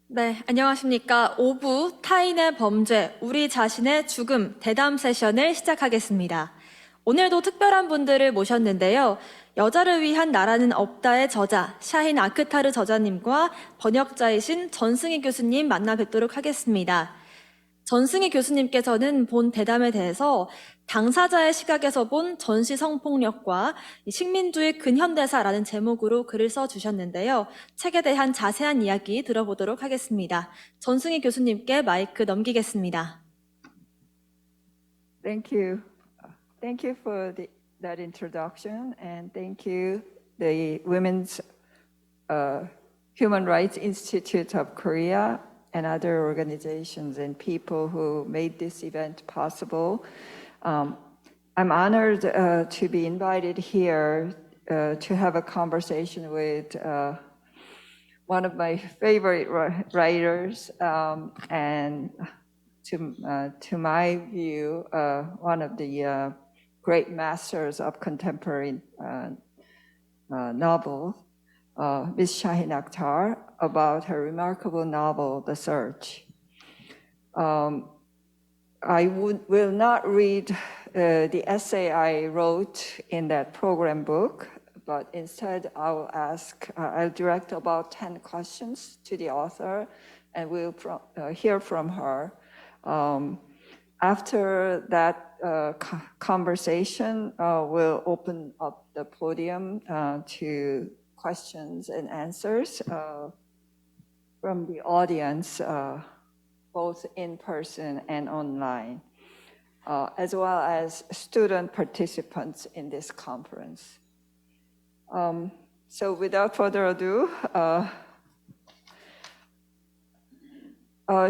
네, 안녕하십니까. 5부 타인의 범죄, 우리 자신의 죽음 대담 세션을 시작하겠습니다. 오늘도 특별한 분들을 모셨는데요. 여자를 위한 나라는 없다의 저자 샤힌 아크타르 저자님과 번역자이신 전승희 교수님 만나 뵙도록 하겠습니다. 전승희 교수님께서는 본 대담에 대해서 당사자의 시각에서 본 전시 성폭력과 식민주의 근현대사라는 제목으로 글을 써주셨는데요. 책에 대한 자세한 이야기 들어보도록 하겠습니다. 전승희 교수님께 마이크 넘기겠습니다. Thank you. Thank you for that introduction, and thank you, the Women's Human Rights Institute of Korea and other organizations and people who made this event possible. I'm honored to be invited here to have a conversation with one of my favorite writers, and to my view, one of the great masters of contemporary novel, Ms. Shahin Akhtar, about her remarkable novel, The Search. I will not read the essay I wrote in that program book, but instead I'll direct about 10 questions to the author, and we'll hear from her. After that conversation, we'll open up the podium to questions and answers from the audience, both in person and online, as well as student participants in this conference. So without further ado,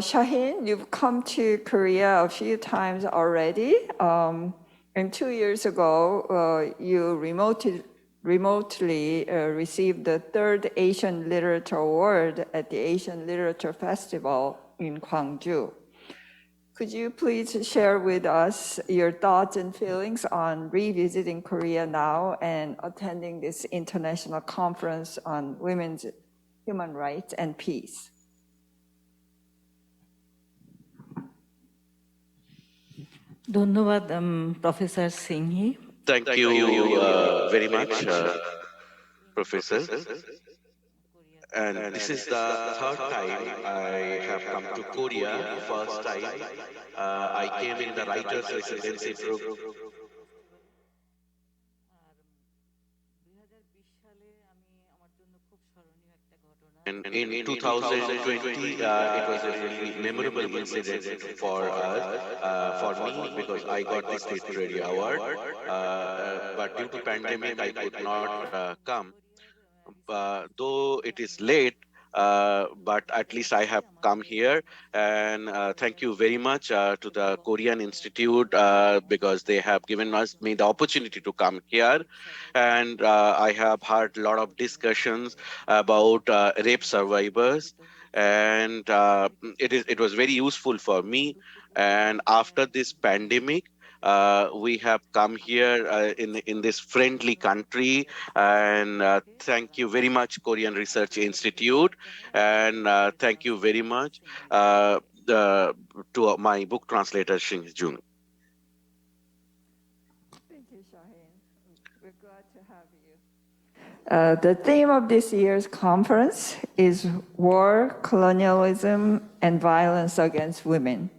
Shahin, you've come to Korea a few times already. And 2 years ago, you remotely received the 3rd Asian Literature Award at the Asian Literature Festival in Gwangju. Could you please share with us your thoughts and feelings on revisiting Korea now and attending this international conference on women's human rights and peace? ধন্যবাদ professor Singhi. Thank you very much, Professor. And this is the 3rd time I have come to Korea. First time I came in the writer's residency program. And in 2020, it was a really memorable incident for us, for me, because I got this literary award. But due to pandemic, I could not come. Though it is late, but at least I have come here. And thank you very much to the Korean Institute because they have given me the opportunity to come here. And I have heard a lot of discussions about rape survivors. And it was very useful for me. And after this pandemic, we have come here in this friendly country, and thank you very much, Korean Research Institute, and thank you very much to my book translator, Shin Jung. Thank you, Shahin. We're glad to have you. The theme of this year's conference is War, Colonialism, and Violence Against Women.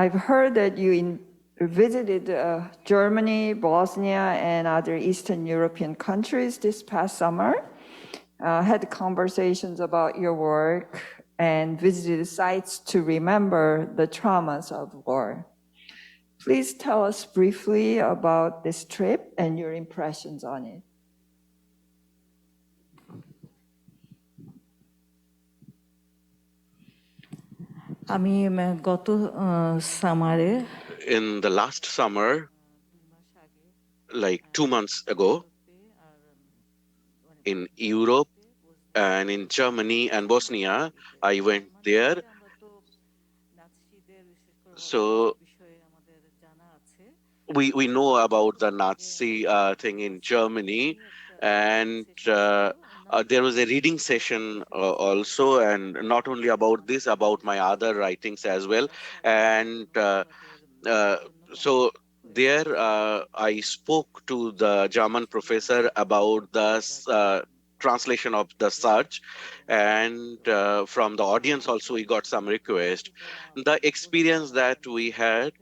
I've heard that you visited Germany, Bosnia, and other Eastern European countries this past summer, had conversations about your work, and visited sites to remember the traumas of war. Please tell us briefly about this trip and your impressions on it. আমি গত সামারে In the last summer, like 2 months ago, in Europe and in Germany and Bosnia, I went there. So we know about the Nazi thing in Germany, and there was a reading session also, and not only about this, about my other writings as well. And uh, so there I spoke to the German professor about the translation of the search, and from the audience also we got some request. The experience that we had,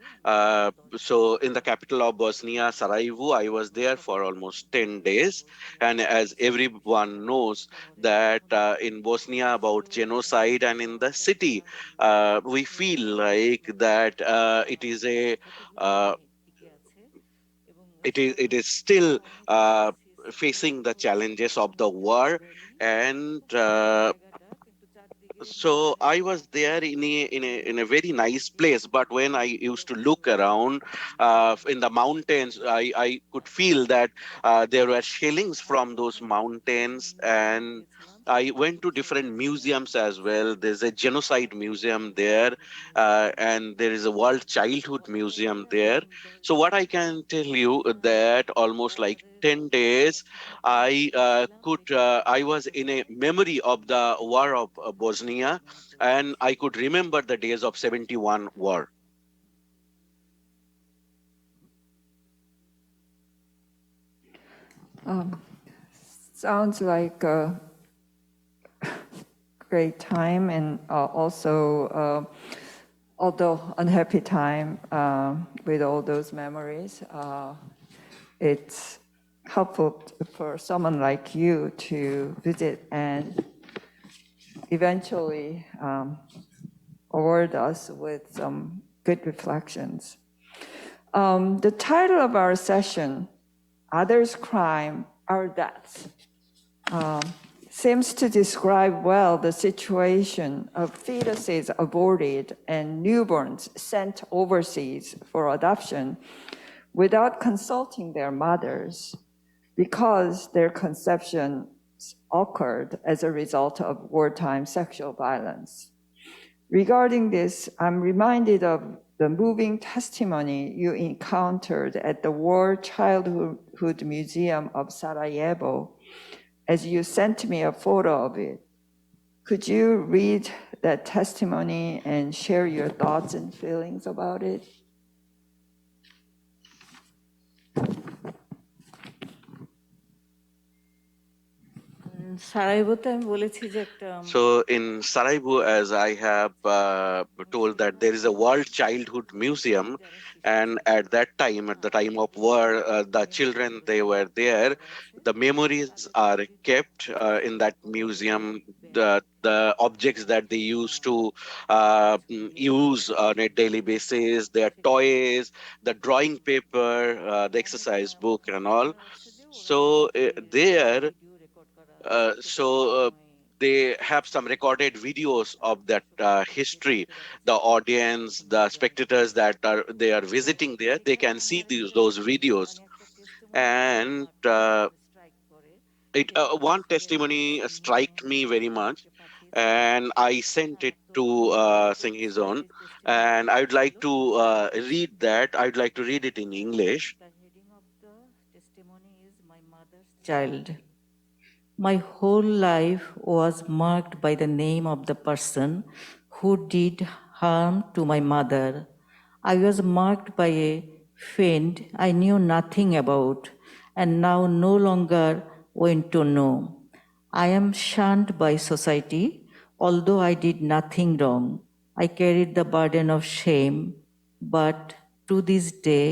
so in the capital of Bosnia, Sarajevo, I was there for almost 10 days. And as everyone knows that in Bosnia about genocide, and in the city, we feel like that uh, it is still facing the challenges of the war. And so I was there in a very nice place. But when I used to look around in the mountains, I could feel that there were shellings from those mountains. And I went to different museums as well. There's a genocide museum there, and there is a World Childhood Museum there. So what I can tell you that almost like 10 days I was in a memory of the war of Bosnia, and I could remember the days of 71 war. Sounds like a great time, and also, although unhappy time with all those memories, it's helpful for someone like you to visit and eventually award us with some good reflections. The title of our session, Others' Crime, Our Deaths, seems to describe well the situation of fetuses aborted and newborns sent overseas for adoption without consulting their mothers, because their conceptions occurred as a result of wartime sexual violence. Regarding this, I'm reminded of the moving testimony you encountered at the War Childhood Museum of Sarajevo, as you sent me a photo of it. Could you read that testimony and share your thoughts and feelings about it? সারাইবোতে আমি বলেছি যে একটা So in Sarajevo, as I have told, that there is a World Childhood Museum, and at that time, at the time of war, the children, they were there. The memories are kept in that museum. The objects that they used to use on a daily basis, their toys, the drawing paper, the exercise book, and all. So there, they have some recorded videos of that history. The audience, the spectators that are they are visiting there, they can see those videos. And one testimony struck me very much, and I sent it to Sing His Own, and I would like to read that. I would like to read it in English. The heading of the testimony is My Mother's Child. My whole life was marked by the name of the person who did harm to my mother. I was marked by a fiend I knew nothing about and now no longer want to know. I am shunned by society, although I did nothing wrong. I carried the burden of shame, but to this day,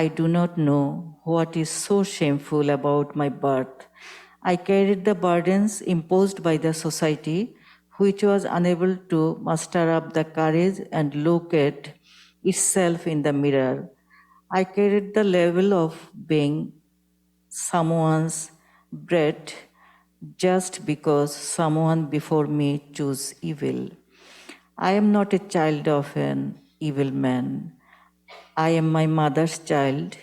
I do not know what is so shameful about my birth. I carried the burdens imposed by the society, which was unable to muster up the courage and look at itself in the mirror. I carried the level of being someone's brat just because someone before me chose evil. I am not a child of an evil man. I am my mother's child.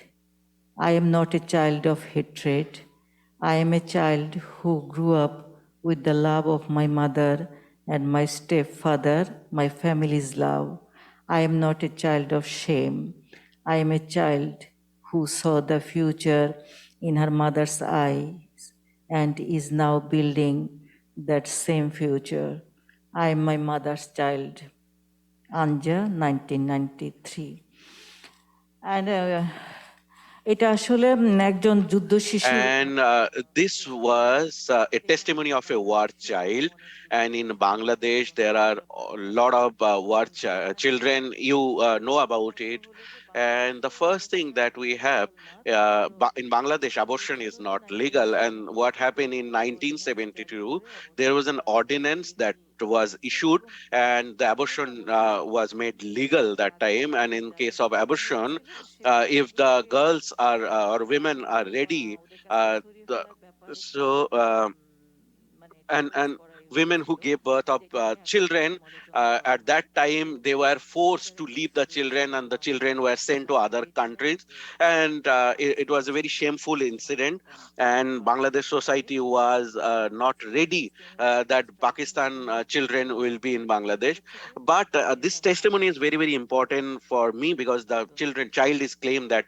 I am not a child of hatred. I am a child who grew up with the love of my mother and my stepfather, my family's love. I am not a child of shame. I am a child who saw the future in her mother's eyes and is now building that same future. I am my mother's child. Anja, 1993. And এটা আসলে একজন যুদ্ধ শিশু And this was a testimony of a war child. And in Bangladesh, there are a lot of children. You know about it. And the first thing that we have in Bangladesh, abortion is not legal. And what happened in 1972, there was an ordinance that was issued, and the abortion was made legal that time. And in case of abortion, if the girls are or women are ready, the, so and women who gave birth of children, at that time they were forced to leave the children, and the children were sent to other countries. And it was a very shameful incident, and Bangladesh society was not ready that Pakistan children will be in Bangladesh. But this testimony is very, very important for me, because the child is claimed that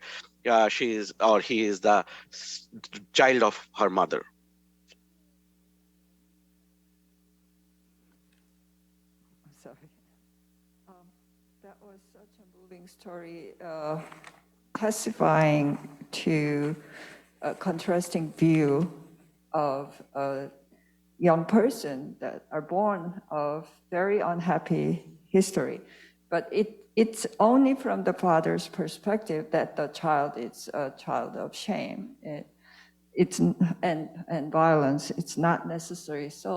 she is or he is the child of her mother. Sorry. That was such a moving story, testifying to a contrasting view of a young person that are born of very unhappy history. But it's only from the father's perspective that the child is a child of shame. And violence. It's not necessarily so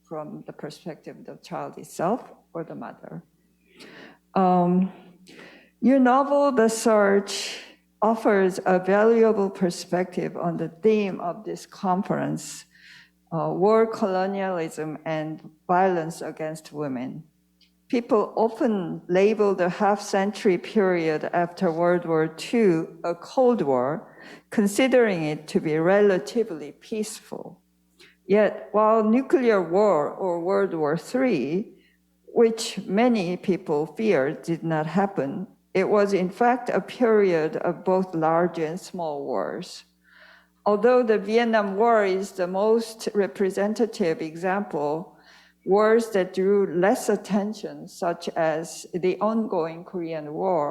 from the perspective of the child itself or the mother. Your novel, The Search, offers a valuable perspective on the theme of this conference, war, colonialism, and violence against women. People often label the half-century period after World War II a Cold War, considering it to be relatively peaceful. Yet, while nuclear war or World War III, which many people feared did not happen, it was in fact a period of both large and small wars. Although the Vietnam War is the most representative example, wars that drew less attention, such as the ongoing Korean War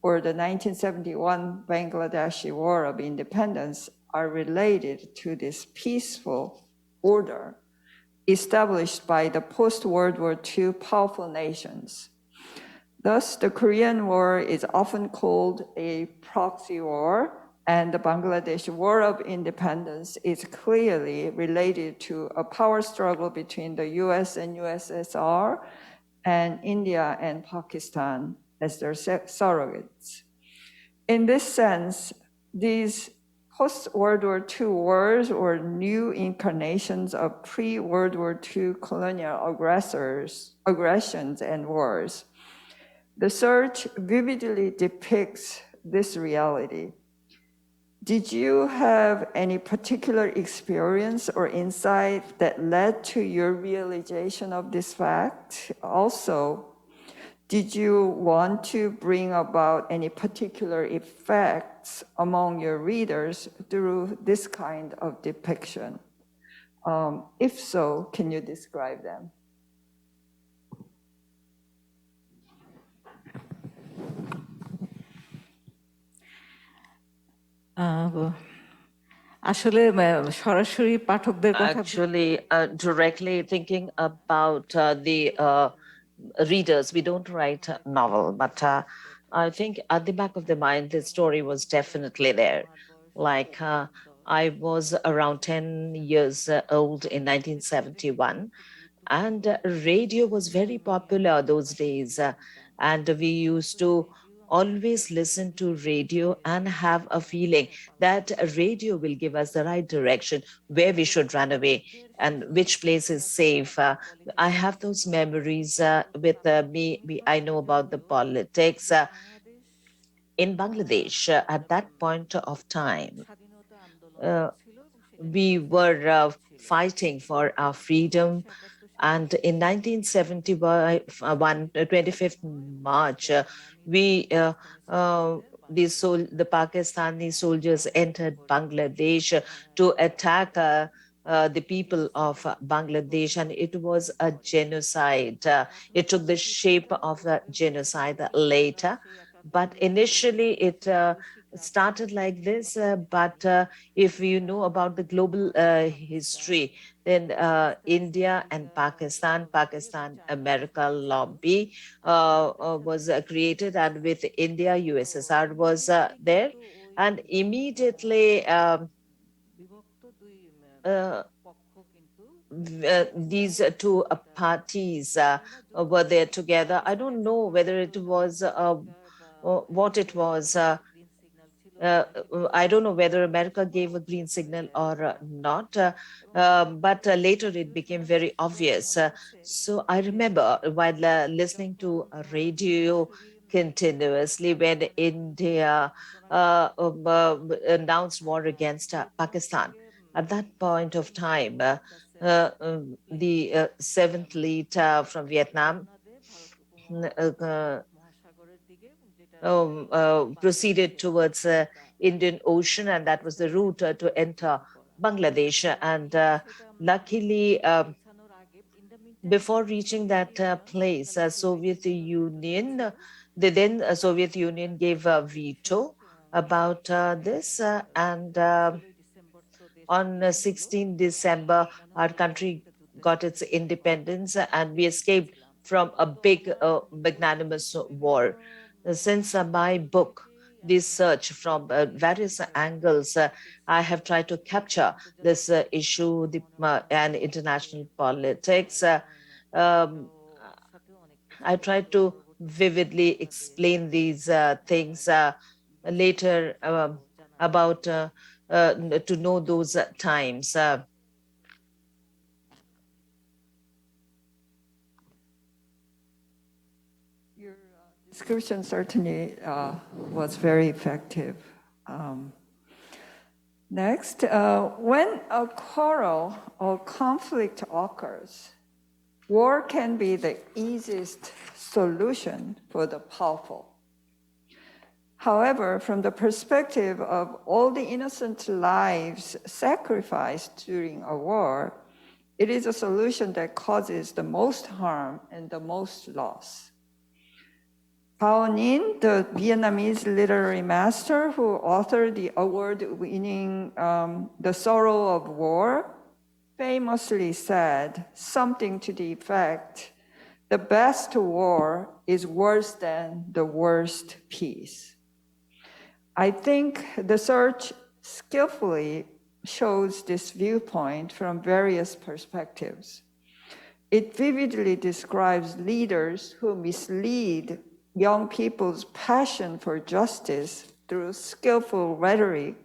or the 1971 Bangladeshi War of Independence, are related to this peaceful order established by the post-World War II powerful nations. Thus, the Korean War is often called a proxy war, and the Bangladesh War of Independence is clearly related to a power struggle between the US and USSR and India and Pakistan as their surrogates. In this sense, these post-World War II wars or new incarnations of pre-World War II colonial aggressions and wars. The Search vividly depicts this reality. Did you have any particular experience or insight that led to your realization of this fact? Also, did you want to bring about any particular effects among your readers through this kind of depiction? If so, can you describe them? আসলে সরাসরি পাঠকদের কথা Actually, directly thinking about the readers, we don't write a novel, but I think at the back of the mind, the story was definitely there. Like I was around 10 years old in 1971, and radio was very popular those days. And we used to always listen to radio and have a feeling that radio will give us the right direction, where we should run away and which place is safe. I have those memories with me. I know about the politics in Bangladesh at that point of time. We were fighting for our freedom. And in 1971, 25th March, the Pakistani soldiers entered Bangladesh to attack the people of Bangladesh, and it was a genocide. It took the shape of a genocide later, but initially it started like this. But if you know about the global history, then India and Pakistan, America lobby was created, and with India, USSR was there, and immediately these two parties were there together. I don't know whether it was what it was. I don't know whether America gave a green signal or not, but later it became very obvious. So I remember while listening to a radio continuously when India announced war against Pakistan. At that point of time, the seventh lead from Vietnam proceeded towards Indian Ocean, and that was the route to enter Bangladesh. And luckily, before reaching that place, Soviet Union, the then Soviet Union gave a veto about this, and on 16 December, our country got its independence, and we escaped from a big, magnanimous war. Since my book, this search from various angles, I have tried to capture this issue and international politics. Um, I tried to vividly explain these things later about to know those times. Your description certainly was very effective. Next, when a quarrel or conflict occurs, war can be the easiest solution for the powerful. However, from the perspective of all the innocent lives sacrificed during a war, it is a solution that causes the most harm and the most loss. Bao Ninh, the Vietnamese literary master who authored the award-winning The Sorrow of War, famously said something to the effect, "The best war is worse than the worst peace." I think the search skillfully shows this viewpoint from various perspectives. It vividly describes leaders who mislead young people's passion for justice through skillful rhetoric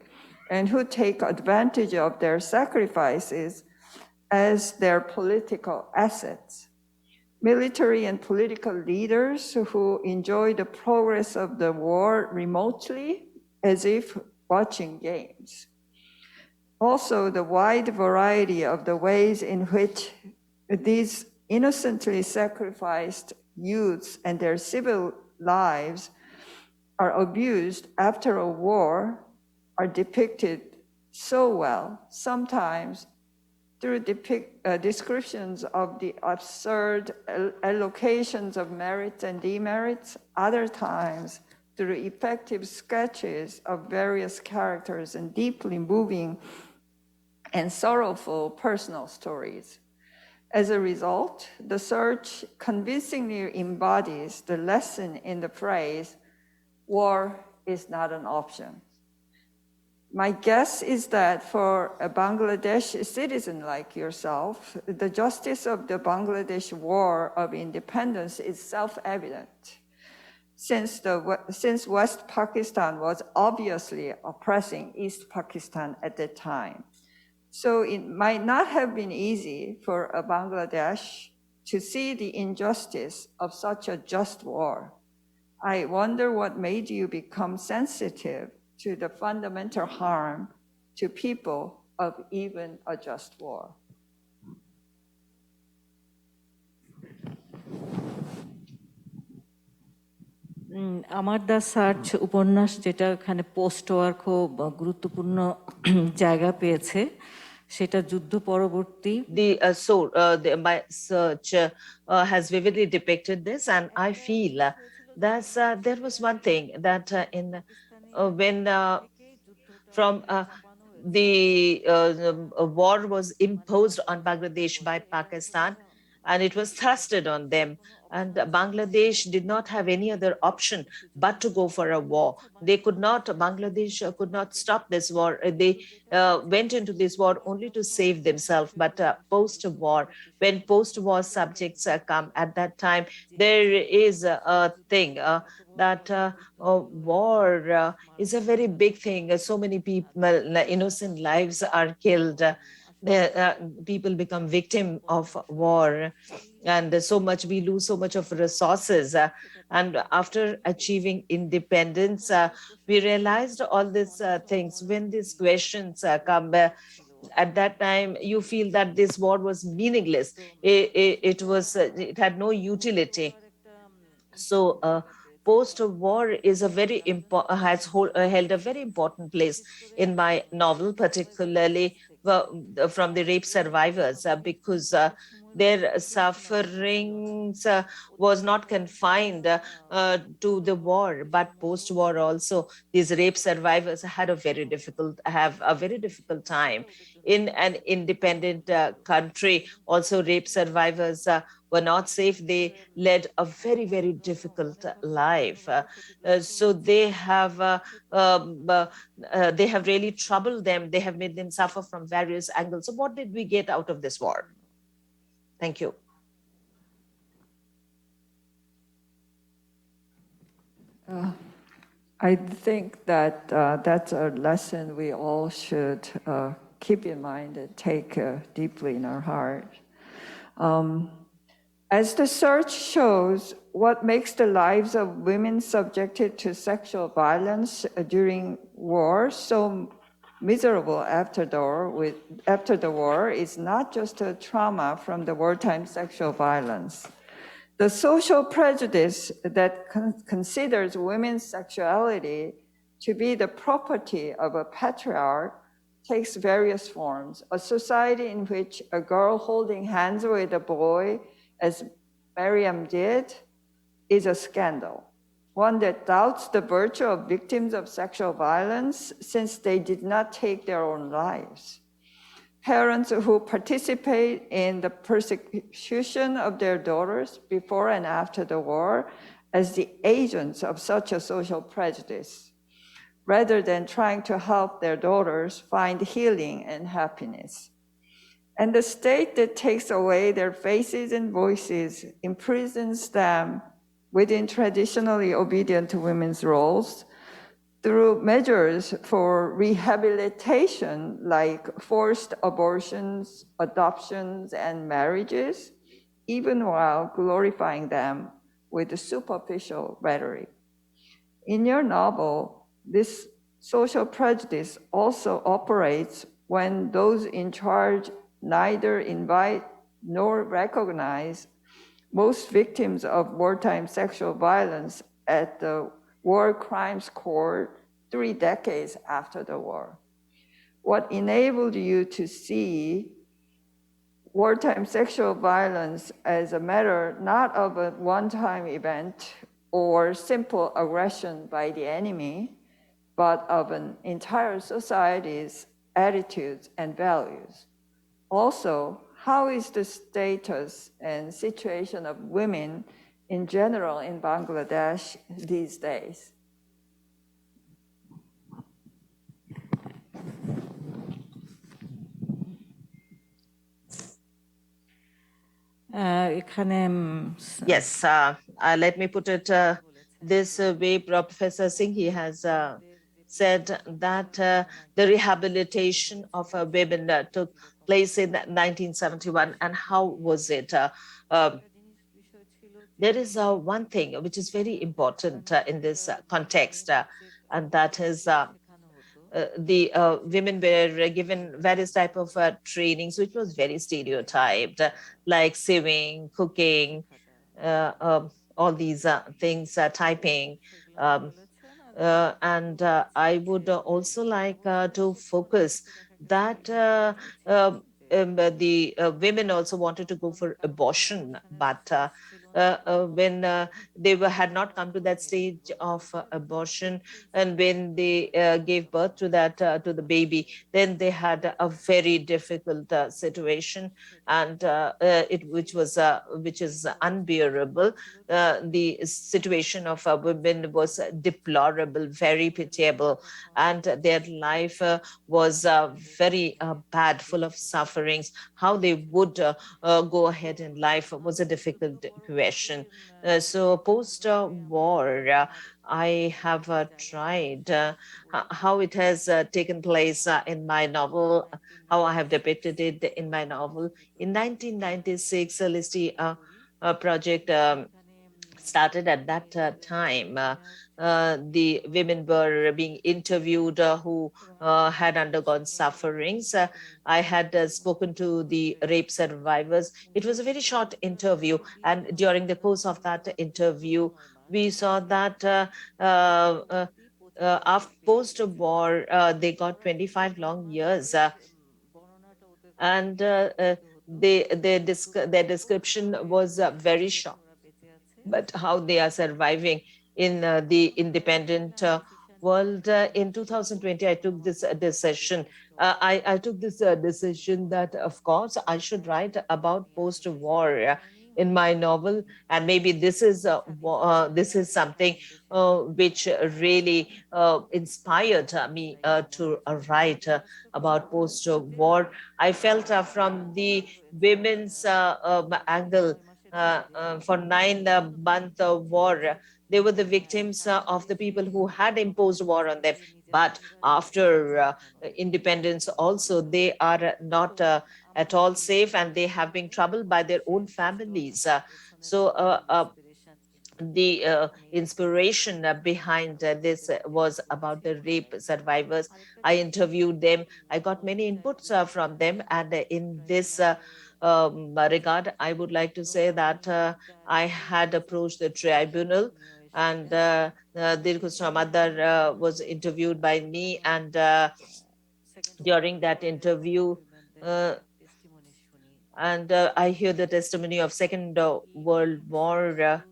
and who take advantage of their sacrifices as their political assets. Military and political leaders who enjoy the progress of the war remotely as if watching games. Also, the wide variety of the ways in which these innocently sacrificed youths and their civil lives are abused after a war are depicted so well, sometimes through descriptions of the absurd allocations of merits and demerits, other times through effective sketches of various characters and deeply moving and sorrowful personal stories. As a result, the search convincingly embodies the lesson in the phrase, "War is not an option." My guess is that for a Bangladesh citizen like yourself, the justice of the Bangladesh War of Independence is self-evident, since West Pakistan was obviously oppressing East Pakistan at the time. So it might not have been easy for a Bangladesh to see the injustice of such a just war. I wonder what made you become sensitive to the fundamental harm to people of even a just war. আমার the search উপন্যাস যেটা এখানে post war খুব গুরুত্বপূর্ণ জায়গা পেয়েছে সেটা যুদ্ধ পরবর্তী My search has vividly depicted this, and I feel there was one thing that when from the war was imposed on Bangladesh by Pakistan, and it was thrusted on them. And Bangladesh did not have any other option but to go for a war. Bangladesh could not stop this war. They went into this war only to save themselves. But post-war, when post-war subjects come at that time, there is a thing that war is a very big thing. So many people, innocent lives are killed. People become victim of war, and we lose so much of resources. And after achieving independence, we realized all these things. When these questions come, at that time you feel that this war was meaningless. It had no utility. So post-war is a very held a very important place in my novel, particularly from the rape survivors, because their sufferings was not confined to the war, but post-war also these rape survivors have a very difficult time in an independent country. Also, rape survivors were not safe. They led a very, very difficult life. So they have really troubled them. They have made them suffer from various angles. So what did we get out of this war? Thank you. I think that that's a lesson we all should keep in mind and take deeply in our heart. As the search shows, what makes the lives of women subjected to sexual violence during war so miserable after the war is not just a trauma from the wartime sexual violence. The social prejudice that considers women's sexuality to be the property of a patriarch takes various forms. A society in which a girl holding hands with a boy, as Miriam did, is a scandal. One that doubts the virtue of victims of sexual violence since they did not take their own lives. Parents who participate in the persecution of their daughters before and after the war as the agents of such a social prejudice, rather than trying to help their daughters find healing and happiness. And the state that takes away their faces and voices imprisons them within traditionally obedient women's roles through measures for rehabilitation like forced abortions, adoptions, and marriages, even while glorifying them with superficial rhetoric. In your novel, this social prejudice also operates when those in charge neither invite nor recognize most victims of wartime sexual violence at the War Crimes Court 3 decades after the war. What enabled you to see wartime sexual violence as a matter not of a one-time event or simple aggression by the enemy, but of an entire society's attitudes and values? Also, how is the status and situation of women in general in Bangladesh these days? Yes, let me put it this way. Professor Singhi has said that the rehabilitation of women took place in 1971. And how was it? There is one thing which is very important in this context, and that is the women were given various type of trainings, which was very stereotyped, like sewing, cooking, all these things, typing. And I would also like to focus that the women also wanted to go for abortion, but when had not come to that stage of abortion, and when they gave birth to that to the baby, then they had a very difficult situation, and it which is unbearable. The situation of women was deplorable, very pitiable, and their life was very bad, full of sufferings. How they would go ahead in life was a difficult question. So post war, I have tried how it has taken place in my novel, how I have depicted it in my novel. In 1996, Listi project started at that time. The women were being interviewed who had undergone sufferings. I had spoken to the rape survivors. It was a very short interview, and during the course of that interview, we saw that after post-war, they got 25 long years, and their description was very short, but how they are surviving in the independent world. In 2020, I took this decision. I took this decision that, of course, I should write about post-war in my novel, and maybe this is something which really inspired me to write about post-war. I felt from the women's angle, for 9 month war. They were the victims of the people who had imposed war on them. But after independence, also, they are not at all safe, and they have been troubled by their own families. So the inspiration behind this was about the rape survivors. I interviewed them. I got many inputs from them. And in this regard, I would like to say that I had approached the tribunal, and Dirkusha Madar was interviewed by me. And during that interview, uh, and I hear the testimony of Second World War.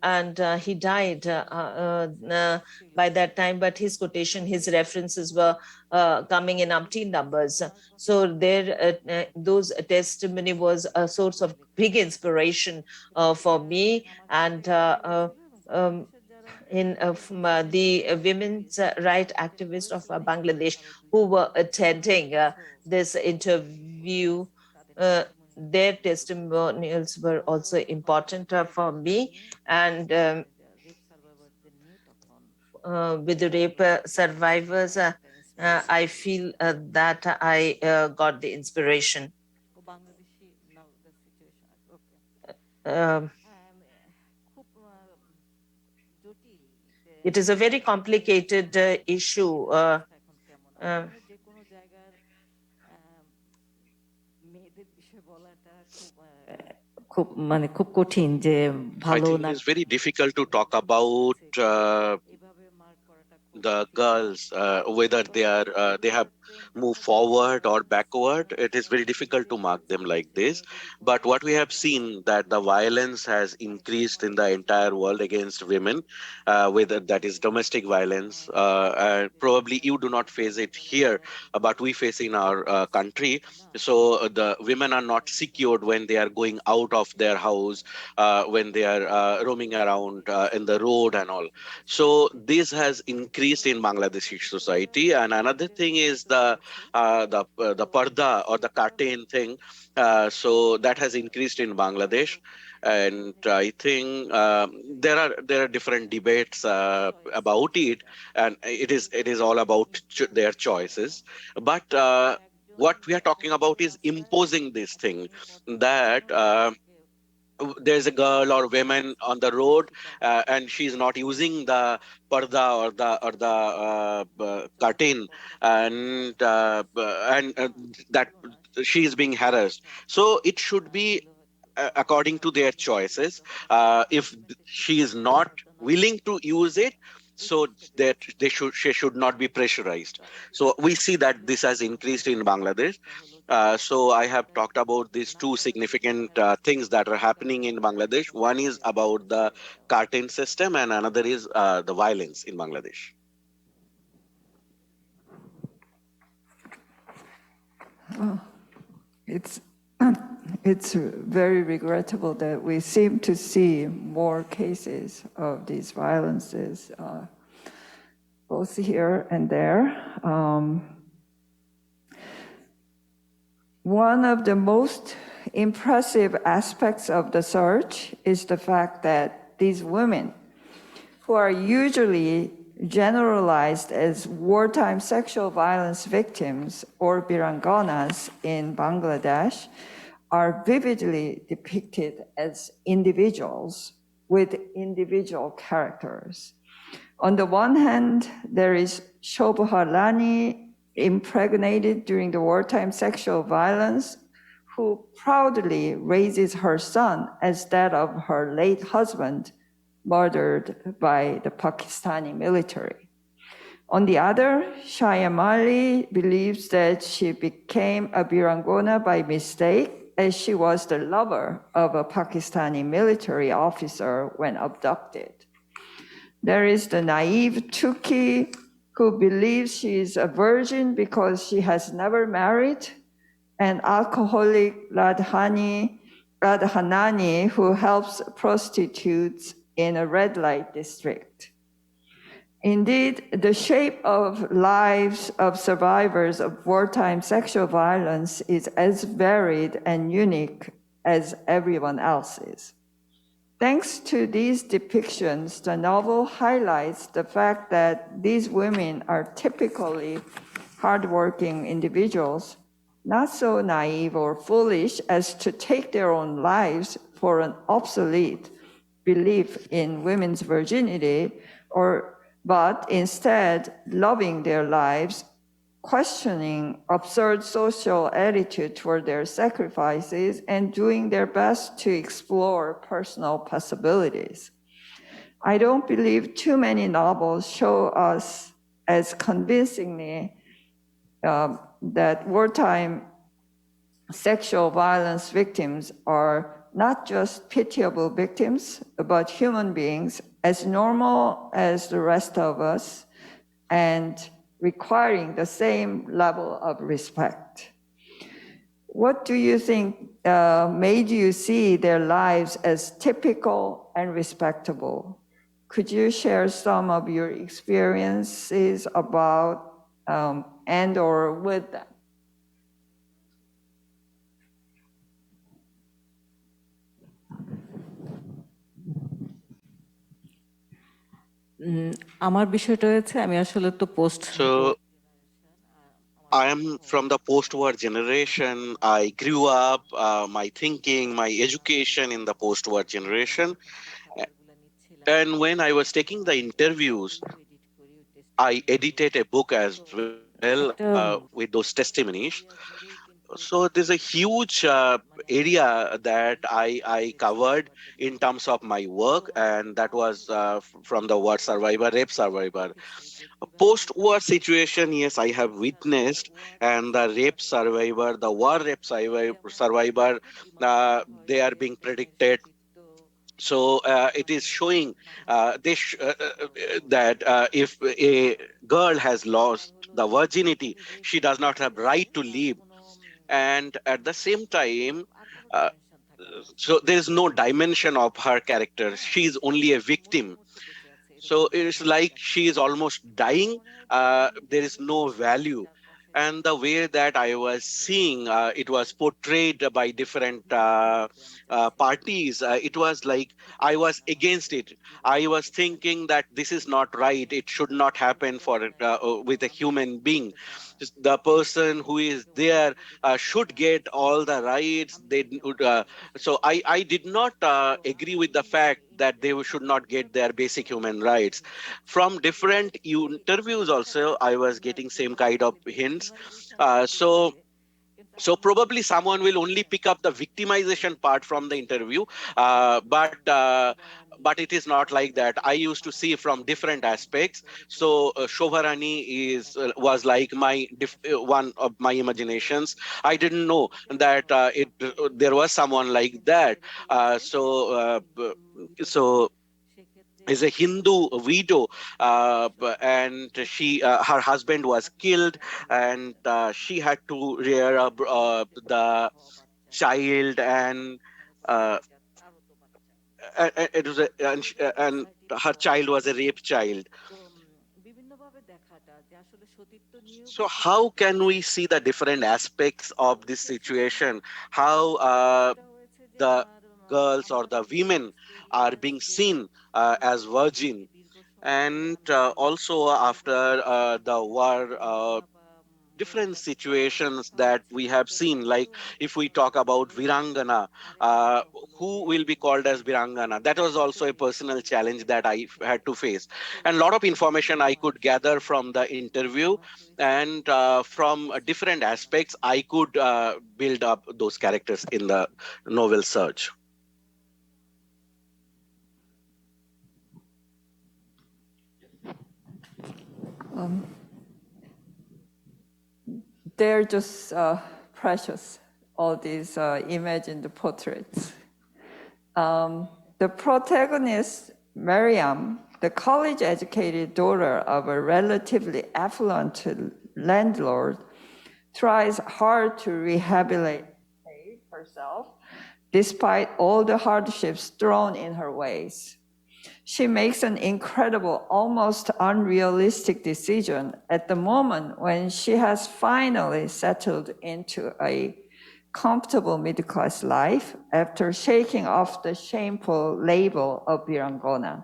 And he died by that time, but his quotation, his references were coming in umpteen numbers. So those testimony was a source of big inspiration for me. And in the women's right activists of Bangladesh who were attending this interview, their testimonials were also important for me. And with the rape survivors, I feel that I got the inspiration. Um, it is a very complicated issue. খুব কঠিন যে I ভালো think না it's very difficult to talk about the girls, whether they have moved forward or backward. It is very difficult to mark them like this. But what we have seen, that the violence has increased in the entire world against women, whether that is domestic violence. Probably you do not face it here, but we face in our country. So the women are not secured when they are going out of their house, when they are roaming around in the road and all. So this has increased in Bangladeshi society. And another thing is the parda or the curtain thing. So that has increased in Bangladesh. And I think there are different debates about it, and it is all about their choices. But what we are talking about is imposing this thing, that there's a girl or woman on the road, and she's not using the parda or the curtain, and that she is being harassed. So it should be according to their choices. If she is not willing to use it, so that she should not be pressurized. So we see that this has increased in Bangladesh. So I have talked about these two significant things that are happening in Bangladesh. One is about the curtain system, and another is the violence in Bangladesh. It's it's very regrettable that we seem to see more cases of these violences, both here and there. One of the most impressive aspects of the search is the fact that these women, who are usually generalized as wartime sexual violence victims or biranganas in Bangladesh, are vividly depicted as individuals with individual characters. On the one hand, there is Shobha Rani, impregnated during the wartime sexual violence, who proudly raises her son as that of her late husband, murdered by the Pakistani military. On the other, Shayamali believes that she became a Birangona by mistake, as she was the lover of a Pakistani military officer when abducted. There is the naive Tuki, who believes she is a virgin because she has never married, and alcoholic Radhanani, who helps prostitutes in a red light district. Indeed, the shape of lives of survivors of wartime sexual violence is as varied and unique as everyone else's. Thanks to these depictions, the novel highlights the fact that these women are typically hardworking individuals, not so naive or foolish as to take their own lives for an obsolete belief in women's virginity, but instead loving their lives, questioning absurd social attitude toward their sacrifices, and doing their best to explore personal possibilities. I don't believe too many novels show us as convincingly that wartime sexual violence victims are not just pitiable victims, but human beings as normal as the rest of us, and requiring the same level of respect. What do you think made you see their lives as typical and respectable? Could you share some of your experiences about and or with them? আমার বিষয়টা হচ্ছে আমি আসলে তো post So I am from the post-war generation. I grew up, my thinking, my education in the post-war generation. And when I was taking the interviews, I edited a book as well with those testimonies. So there's a huge area that I covered in terms of my work, and that was from the war survivor, rape survivor. Post-war situation, yes, I have witnessed, and the rape survivor, the war rape survivor, they are being predicted. So it is showing that if a girl has lost the virginity, she does not have right to live, and at the same time, uh, so there is no dimension of her character. She is only a victim. So it's like she is almost dying. There is no value. And the way that I was seeing, it was portrayed by different parties. It was like I was against it. I was thinking that this is not right. It should not happen for with a human being. Just the person who is there should get all the rights. So I did not agree with the fact that they should not get their basic human rights. From different interviews also, I was getting same kind of hints. So probably someone will only pick up the victimization part from the interview, but but it is not like that. I used to see from different aspects. So Shobharani was like one of my imaginations. I didn't know that there was someone like that. So is a Hindu widow, and her husband was killed, and she had to rear up the child, uh, it was and her child was a rape child. So how can we see the different aspects of this situation? How the girls or the women are being seen as virgin, and also after the war, different situations that we have seen, like if we talk about virangana, uh, who will be called as virangana, that was also a personal challenge that I had to face, and a lot of information I could gather from the interview, and from different aspects I could build up those characters in the novel Search. They're just precious, all these imagined portraits. The protagonist, Miriam, the college-educated daughter of a relatively affluent landlord, tries hard to rehabilitate herself despite all the hardships thrown in her ways. She makes an incredible, almost unrealistic decision at the moment when she has finally settled into a comfortable middle-class life after shaking off the shameful label of Virangona.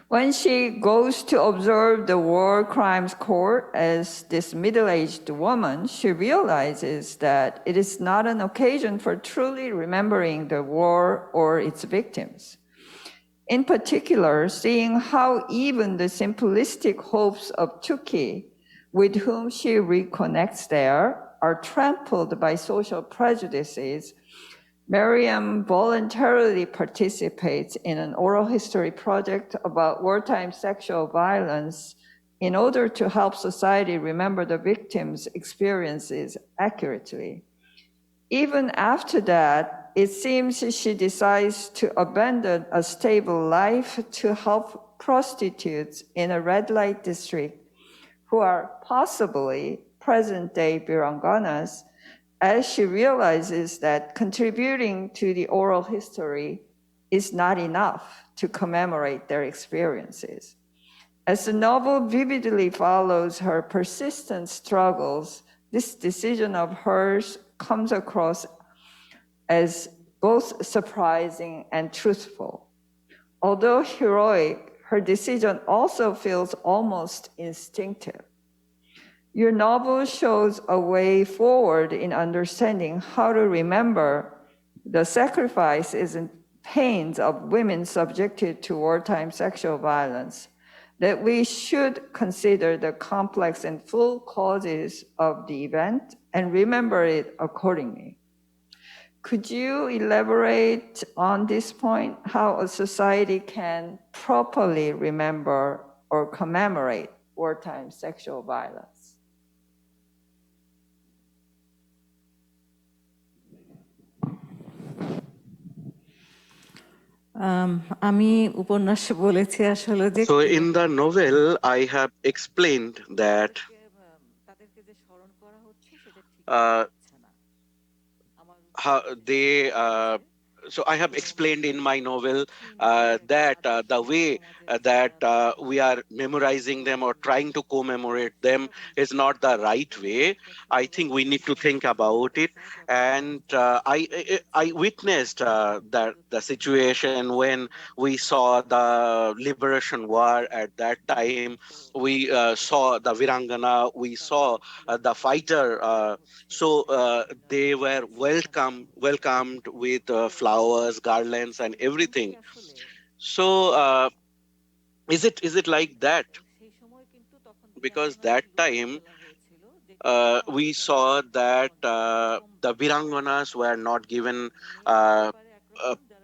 When she goes to observe the war crimes court as this middle-aged woman, she realizes that it is not an occasion for truly remembering the war or its victims. In particular, seeing how even the simplistic hopes of Chuki, with whom she reconnects there, are trampled by social prejudices, Miriam voluntarily participates in an oral history project about wartime sexual violence in order to help society remember the victims' experiences accurately. Even after that, it seems she decides to abandon a stable life to help prostitutes in a red light district who are possibly present-day Viranganas, as she realizes that contributing to the oral history is not enough to commemorate their experiences. As the novel vividly follows her persistent struggles, this decision of hers comes across as both surprising and truthful. Although heroic, her decision also feels almost instinctive. Your novel shows a way forward in understanding how to remember the sacrifices and pains of women subjected to wartime sexual violence, that we should consider the complex and full causes of the event and remember it accordingly. Could you elaborate on this point, how a society can properly remember or commemorate wartime sexual violence? আমি উপন্যাসে বলেছি আসলে যে So in the novel, I have explained that how they so I have explained in my novel that the way that we are memorizing them or trying to commemorate them is not the right way. I think we need to think about it. And I witnessed that the situation when we saw the liberation war at that time. We saw the Virangana, we saw the fighter. So they were welcomed with flowers, garlands, and everything. So is it like that? Because that time we saw that the Viranganas were not given uh,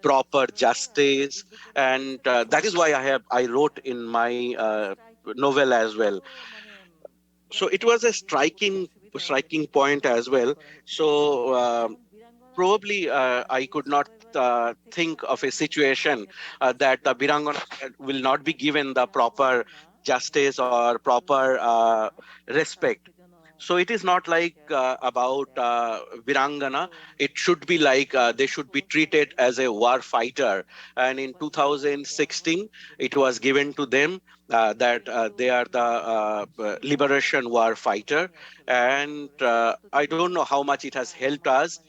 proper justice, and that is why I wrote in my novel as well. So it was a striking point as well. So probably I could not think of a situation that the Birangana will not be given the proper justice or proper respect. So it is not like about Virangana. It should be like they should be treated as a war fighter. And in 2016, it was given to them that they are the liberation war fighter. And I don't know how much it has helped us.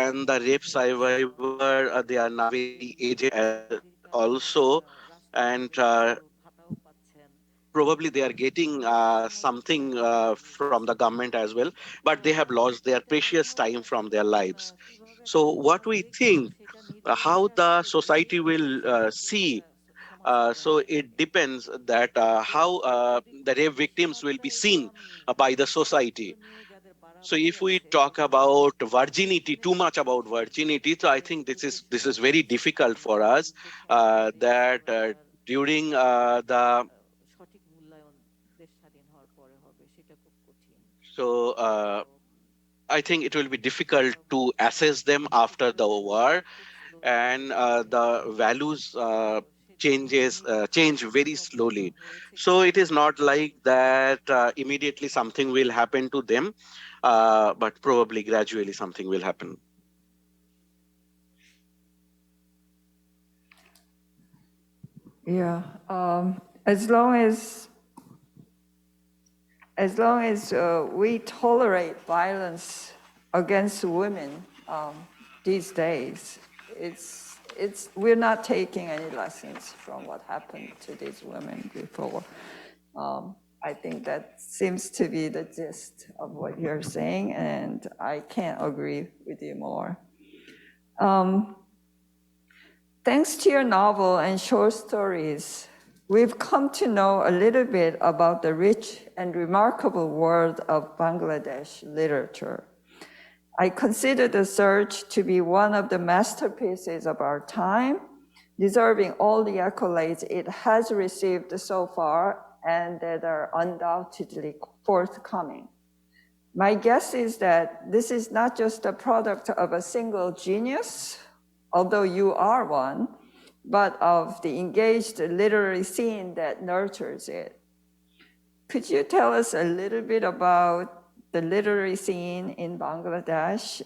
And the rape survivor, they are now very aged also. And probably they are getting something from the government as well, but they have lost their precious time from their lives. So what we think, how the society will see, so it depends that how the rape victims will be seen by the society. So if we talk about virginity, too much about virginity, so I think this is very difficult for us. That during the so I think it will be difficult to assess them after the war, and the values change very slowly. So it is not like that immediately something will happen to them, but probably gradually something will happen. Yeah, as long as we tolerate violence against women these days, we're not taking any lessons from what happened to these women before. I think that seems to be the gist of what you're saying, and I can't agree with you more. Thanks to your novel and short stories, we've come to know a little bit about the rich and remarkable world of Bangladesh literature. I consider The Search to be one of the masterpieces of our time, deserving all the accolades it has received so far and that are undoubtedly forthcoming. My guess is that this is not just a product of a single genius, although you are one, but of the engaged literary scene that nurtures it. Could you tell us a little bit about the literary scene in Bangladesh,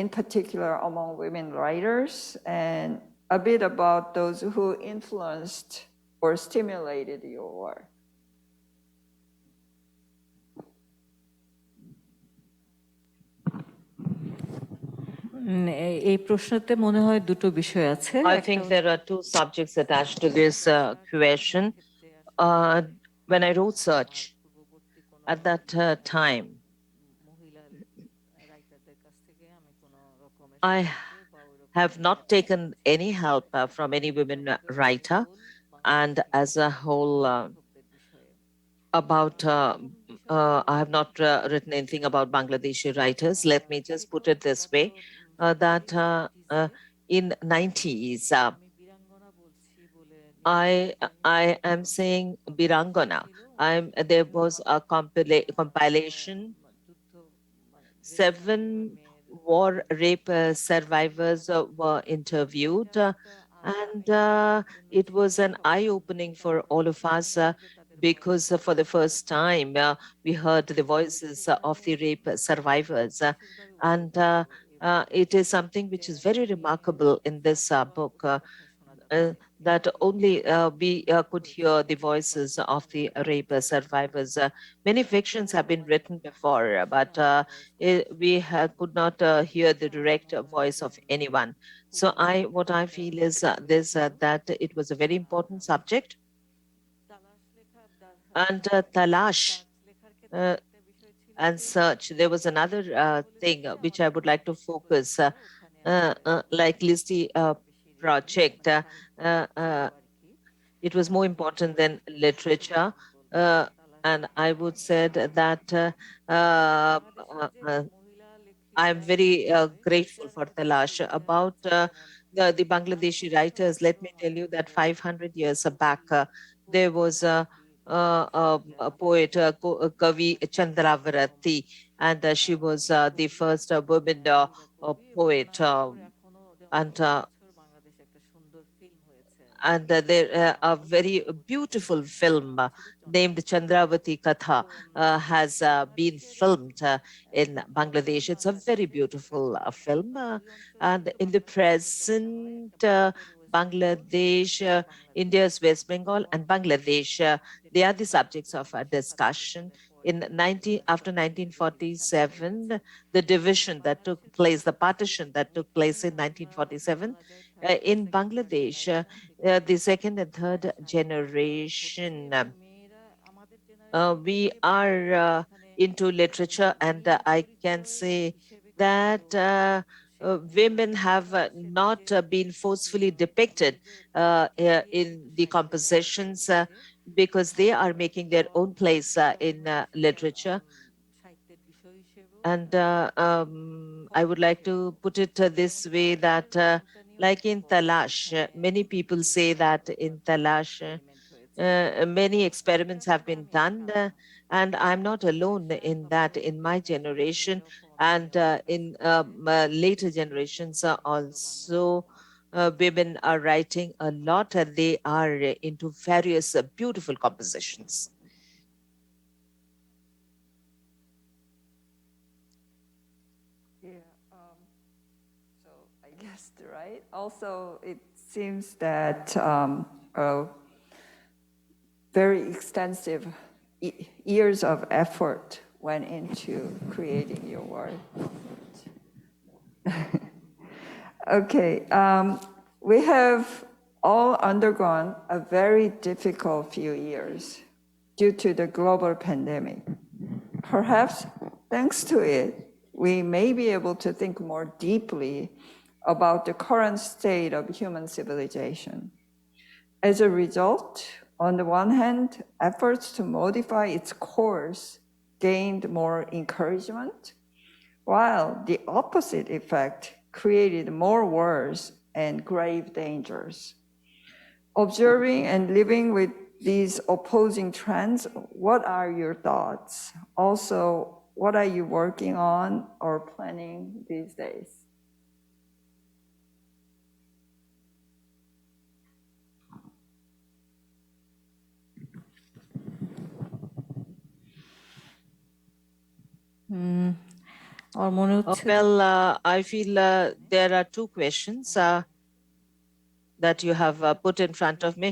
in particular among women writers, and a bit about those who influenced or stimulated your work? এই প্রশ্নতে মনে হয় দুটো বিষয় আছে। I think there are two subjects attached to this question. When I wrote Search, at that time, I have not taken any help from any women writer, and as a whole, I have not written anything about Bangladeshi writers. Let me just put it this way, that in 90s, I am saying Birangana. There was a compilation, 7 war rape survivors were interviewed, and it was an eye-opening for all of us, because for the first time we heard the voices of the rape survivors, and it is something which is very remarkable in this book, that only we could hear the voices of the rape survivors. Many fictions have been written before, but we could not hear the direct voice of anyone. So what I feel is that it was a very important subject. And Talash and Search, there was another thing which I would like to focus, like Listy project. It was more important than literature. And I would say that I'm very grateful for Talash. About the Bangladeshi writers, let me tell you that 500 years back, there was a poet, Kavi Chandravarati, and she was the first woman poet. And there a very beautiful film named Chandravati Katha has been filmed in Bangladesh. It's a very beautiful film. And in the present, Bangladesh, India's West Bengal, and Bangladesh, they are the subjects of our discussion. After 1947, the division that took place, the partition that took place in 1947, in Bangladesh, the second and third generation, we are into literature, and I can say that women have not been forcefully depicted in the compositions because they are making their own place in literature. And I would like to put it this way that, like in Talash, many people say that in Talash, many experiments have been done, and I'm not alone in that. In my generation and in later generations also, women are writing a lot, and they are into various beautiful compositions. So I guessed right. Also, it seems that very extensive years of effort went into creating your work. Okay, we have all undergone a very difficult few years due to the global pandemic. Perhaps thanks to it, we may be able to think more deeply about the current state of human civilization. As a result, on the one hand, efforts to modify its course gained more encouragement, while the opposite effect created more wars and grave dangers. Observing and living with these opposing trends, what are your thoughts? Also, what are you working on or planning these days? আমার মনে হচ্ছে Well, I feel there are two questions that you have put in front of me.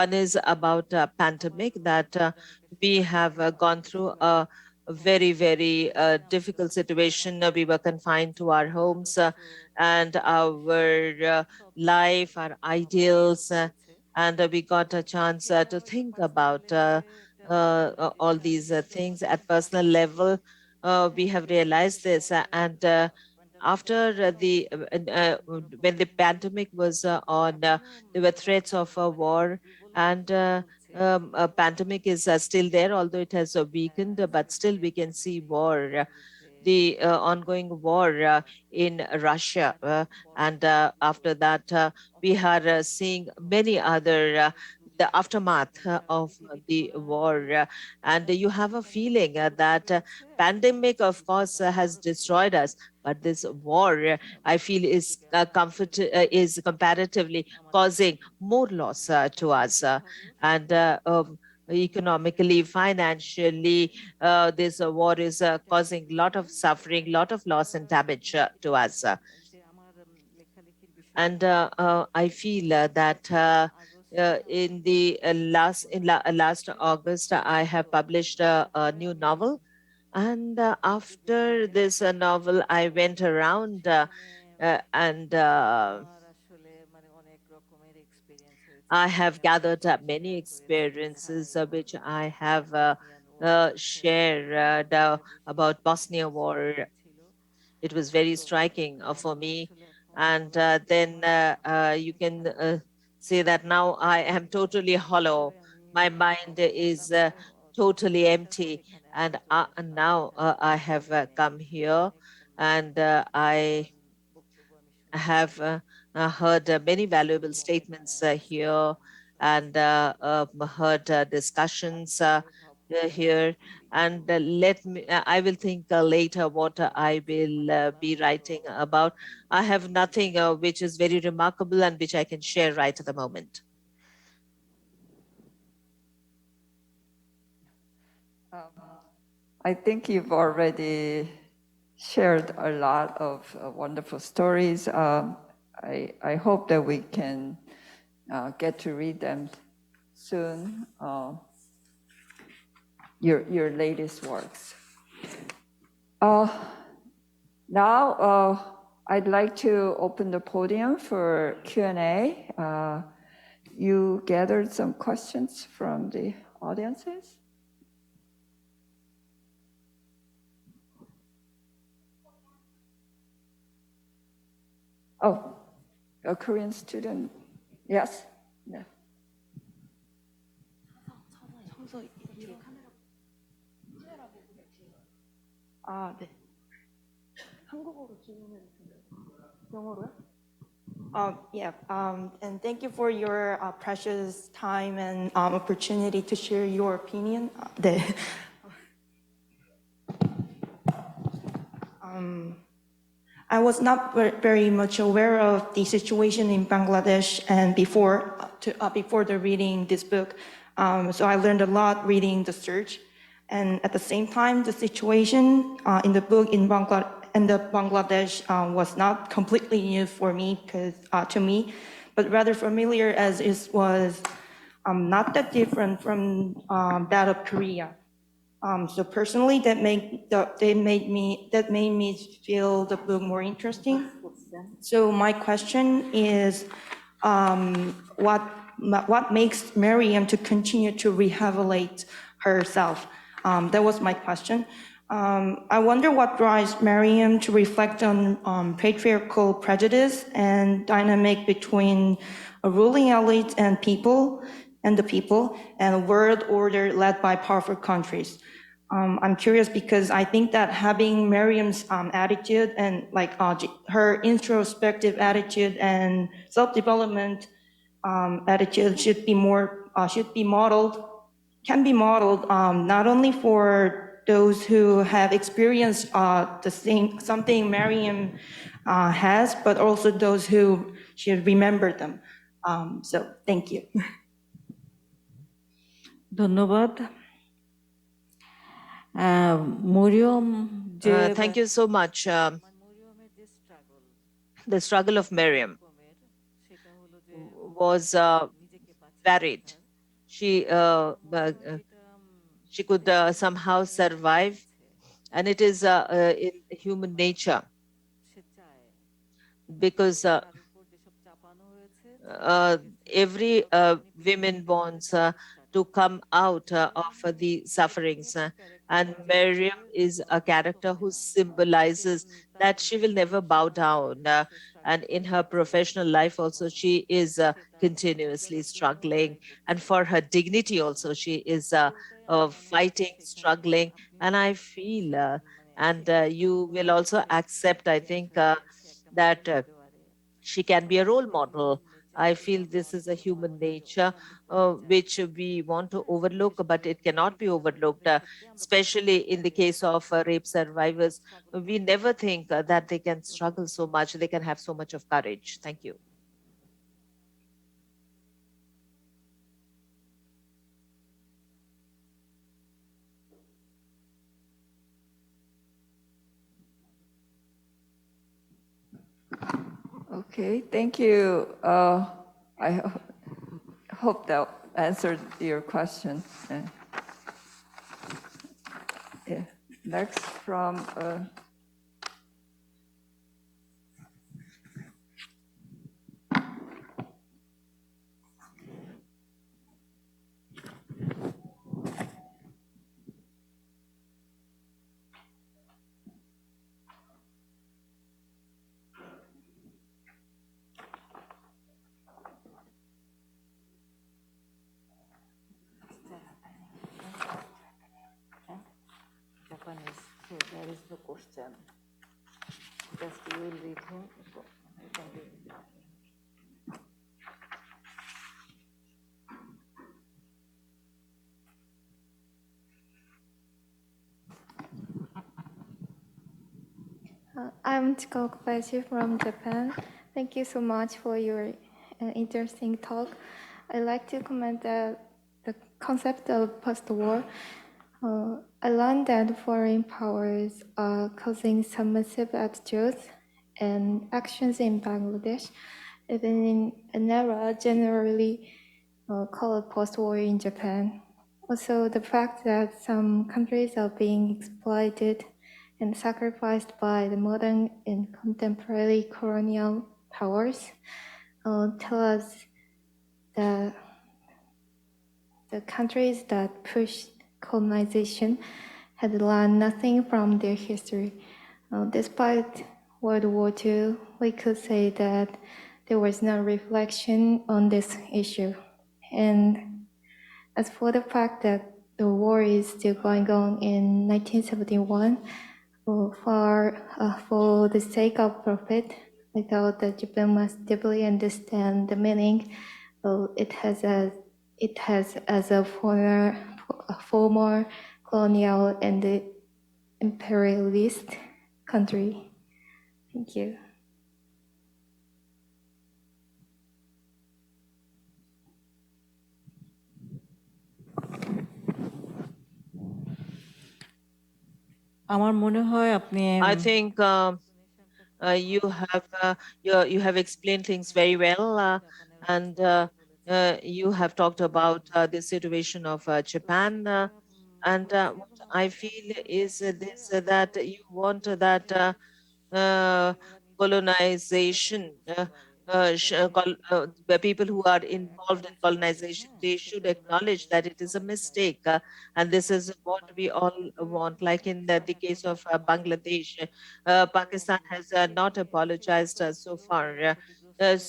One is about pandemic, that we have gone through a very, very difficult situation. We were confined to our homes, and our life, our ideals, and we got a chance to think about all these things at personal level. We have realized this, and after when the pandemic was on, there were threats of a war, and a pandemic is still there, although it has weakened, but still we can see war. The ongoing war in Russia, and after that, we are seeing many other the aftermath of the war, and you have a feeling that pandemic, of course, has destroyed us, but this war, I feel, is comparatively causing more loss to us, and economically, financially, this war is causing a lot of suffering, lot of loss and damage to us. And I feel that in the last August, I have published a new novel, and after this novel, I went around and I have gathered up many experiences which I have shared about Bosnia war. It was very striking for me. And then you can say that now I am totally hollow. My mind is totally empty. And now I have come here. and I have heard many valuable statements here, and heard discussions here. And I will think later what I will be writing about. I have nothing which is very remarkable and which I can share right at the moment. I think you've already shared a lot of wonderful stories. I hope that we can get to read them soon, your latest works. Now, I'd like to open the podium for Q&A. You gathered some questions from the audiences? Oh, a Korean student. Yes? Yeah. 아, 네. 한국어로 질문해 주세요. 영어로요? Yeah, and thank you for your precious time and opportunity to share your opinion. 네. I was not very much aware of the situation in Bangladesh and before the reading this book. So I learned a lot reading the search. And at the same time, the situation in the book in Bangladesh was not completely new for me, to me, but rather familiar, as it was not that different from that of Korea. So personally, that made me feel the book more interesting. So my question is, what makes Miriam to continue to rehabilitate herself? That was my question. I wonder what drives Miriam to reflect on patriarchal prejudice and dynamic between a ruling elite and the people, and a world order led by powerful countries. I'm curious because I think that having Miriam's attitude and her introspective attitude and self-development attitude can be modeled not only for those who have experienced something Miriam has, but also those who should remember them. So thank you. ধন্যবাদ মরিয়ম যে Thank you so much. The struggle of Miriam was varied. She could somehow survive, and it is in human nature, because every woman wants to come out of the sufferings. And Miriam is a character who symbolizes that she will never bow down. And in her professional life also, she is continuously struggling. And for her dignity also, she is fighting, struggling. And I feel, and you will also accept, I think, that she can be a role model. I feel this is a human nature which we want to overlook, but it cannot be overlooked, especially in the case of rape survivors. We never think that they can struggle so much, they can have so much of courage. Thank you. Okay, thank you. I hope that answered your question. Yeah. Next from Japanese, so there is no question. Just you will read him. Thank you. I'm Chiko Kobayashi from Japan. Thank you so much for your interesting talk. I'd like to comment that the concept of post-war. I learned that foreign powers are causing submissive attitudes and actions in Bangladesh, even in an era generally called post-war in Japan. Also, the fact that some countries are being exploited and sacrificed by the modern and contemporary colonial powers tell us that the countries that pushed colonization had learned nothing from their history. Despite World War II, we could say that there was no reflection on this issue. And as for the fact that the war is still going on in 1971, for the sake of profit, I thought that Japan must deeply understand the meaning it has as a former colonial and imperialist country. Thank you. আমার মনে হয় আপনি I think you have explained things very well, and you have talked about the situation of Japan. And what I feel is this that you want that colonization. The people who are involved in colonization, they should acknowledge that it is a mistake, and this is what we all want. Like in the case of Bangladesh, Pakistan has not apologized so far.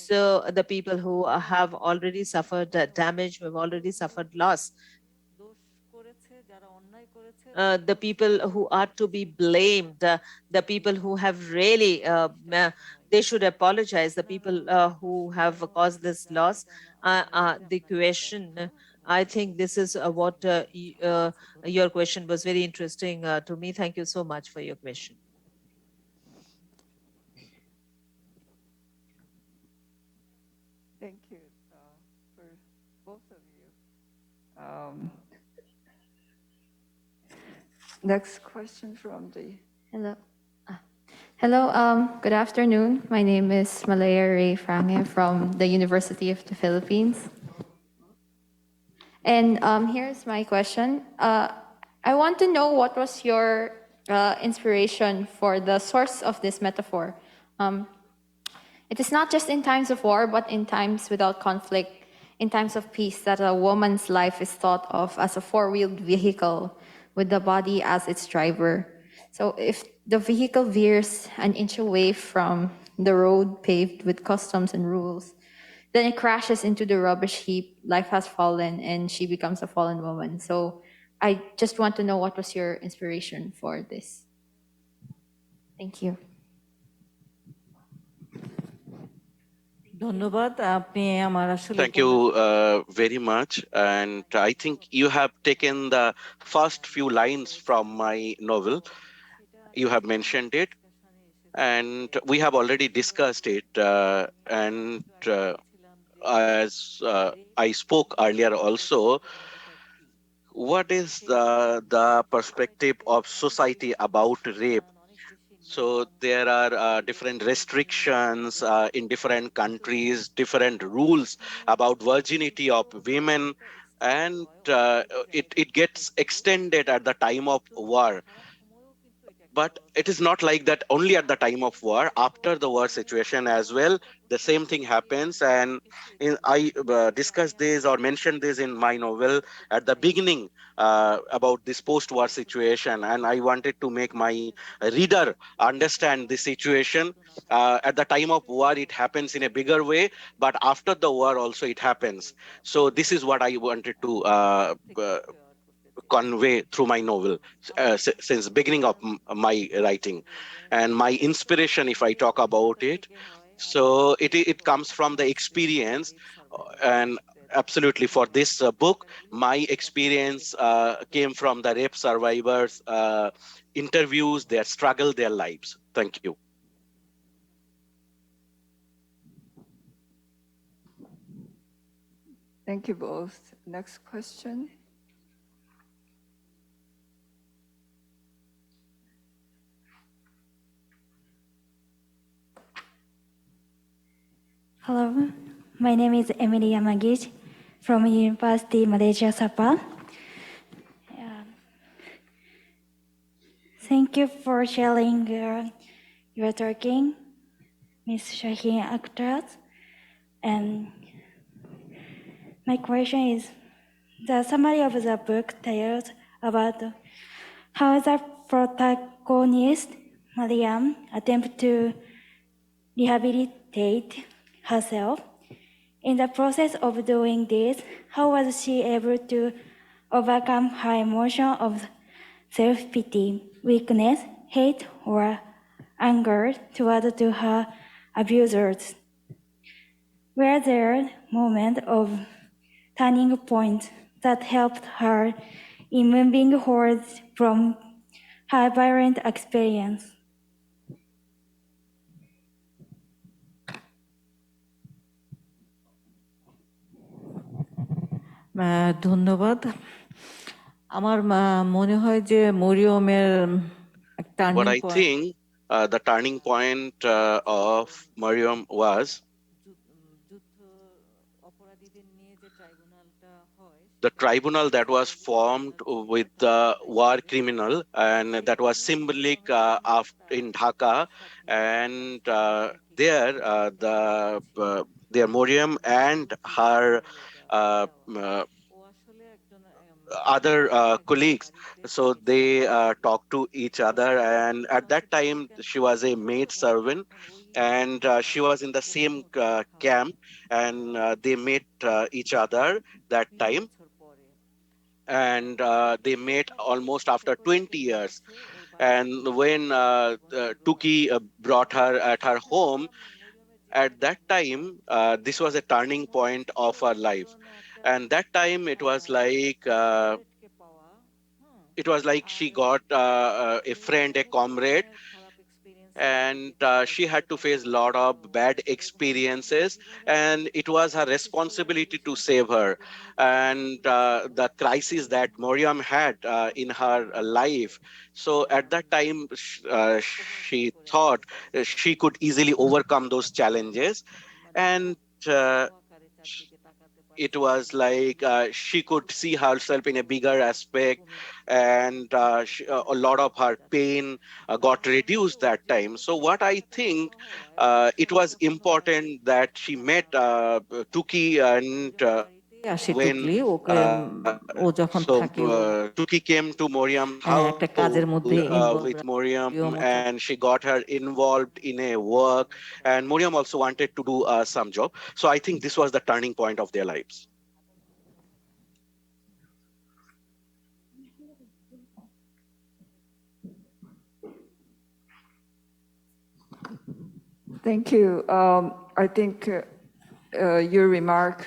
So the people who have already suffered damage, who have already suffered loss, the people who are to be blamed, the people who have really, they should apologize. The people who have caused this loss, the question, I think this is what your question was very interesting to me. Thank you so much for your question. Thank you for both of you. Next question from the Hello. Hello, good afternoon. My name is Malaya Ray Frange from the University of the Philippines. And here's my question. I want to know what was your inspiration for the source of this metaphor. It is not just in times of war, but in times without conflict, in times of peace, that a woman's life is thought of as a four-wheeled vehicle with the body as its driver. So if the vehicle veers an inch away from the road paved with customs and rules, then it crashes into the rubbish heap. Life has fallen, and she becomes a fallen woman. So I just want to know what was your inspiration for this. Thank you. ধন্যবাদ আপনি আমার আসলে Thank you very much. And I think you have taken the first few lines from my novel. You have mentioned it, and we have already discussed it. And as I spoke earlier also, what is the perspective of society about rape? So there are different restrictions in different countries, different rules about virginity of women, and it gets extended at the time of war. But it is not like that only at the time of war. After the war situation as well, the same thing happens. And I discussed this or mentioned this in my novel at the beginning about this post-war situation, and I wanted to make my reader understand the situation. At the time of war it happens in a bigger way, but after the war also it happens. So this is what I wanted to convey through my novel since beginning of my writing. And my inspiration, if I talk about it, so it comes from the experience, and absolutely for this book, my experience came from the rape survivors' interviews, their struggle, their lives. Thank you. Thank you both. Next question. Hello, my name is Emily Yamagich from University Malaysia Sabah. Thank you for sharing your talking, Ms. Shaheen Akhtar. And my question is, the summary of the book tells about how the protagonist, Mariam, attempts to rehabilitate herself. In the process of doing this, how was she able to overcome her emotion of self-pity, weakness, hate, or anger toward to her abusers? Were there moments of turning point that helped her in moving forward from her violent experience? ধন্যবাদ। আমার মনে হয় যে মরিয়মের What turning I think the turning point of Mariam was the tribunal that was formed with the war criminal, and that was symbolic in Dhaka, and there Mariam and her other colleagues, so they talked to each other, and at that time she was a maid servant, and she was in the same camp, and they met each other that time, and they met almost after 20 years. And when Tuki brought her at her home, at that time this was a turning point of her life, and that time it was like she got a friend, a comrade, and she had to face a lot of bad experiences, and it was her responsibility to save her. And the crisis that Moriam had in her life, so at that time she thought she could easily overcome those challenges, and it was like she could see herself in a bigger aspect, and a lot of her pain got reduced that time. So what I think, it was important that she met Tuki, and আসে when টুকলি ওকে ও যখন থাকে ও Tuki came to Moriam's house একটা কাজের মধ্যে involve with Moriam, রাখে। and she got her involved in a work, and Moriam also wanted to do some job. So I think this was the turning point of their lives. Thank you. I think your remark,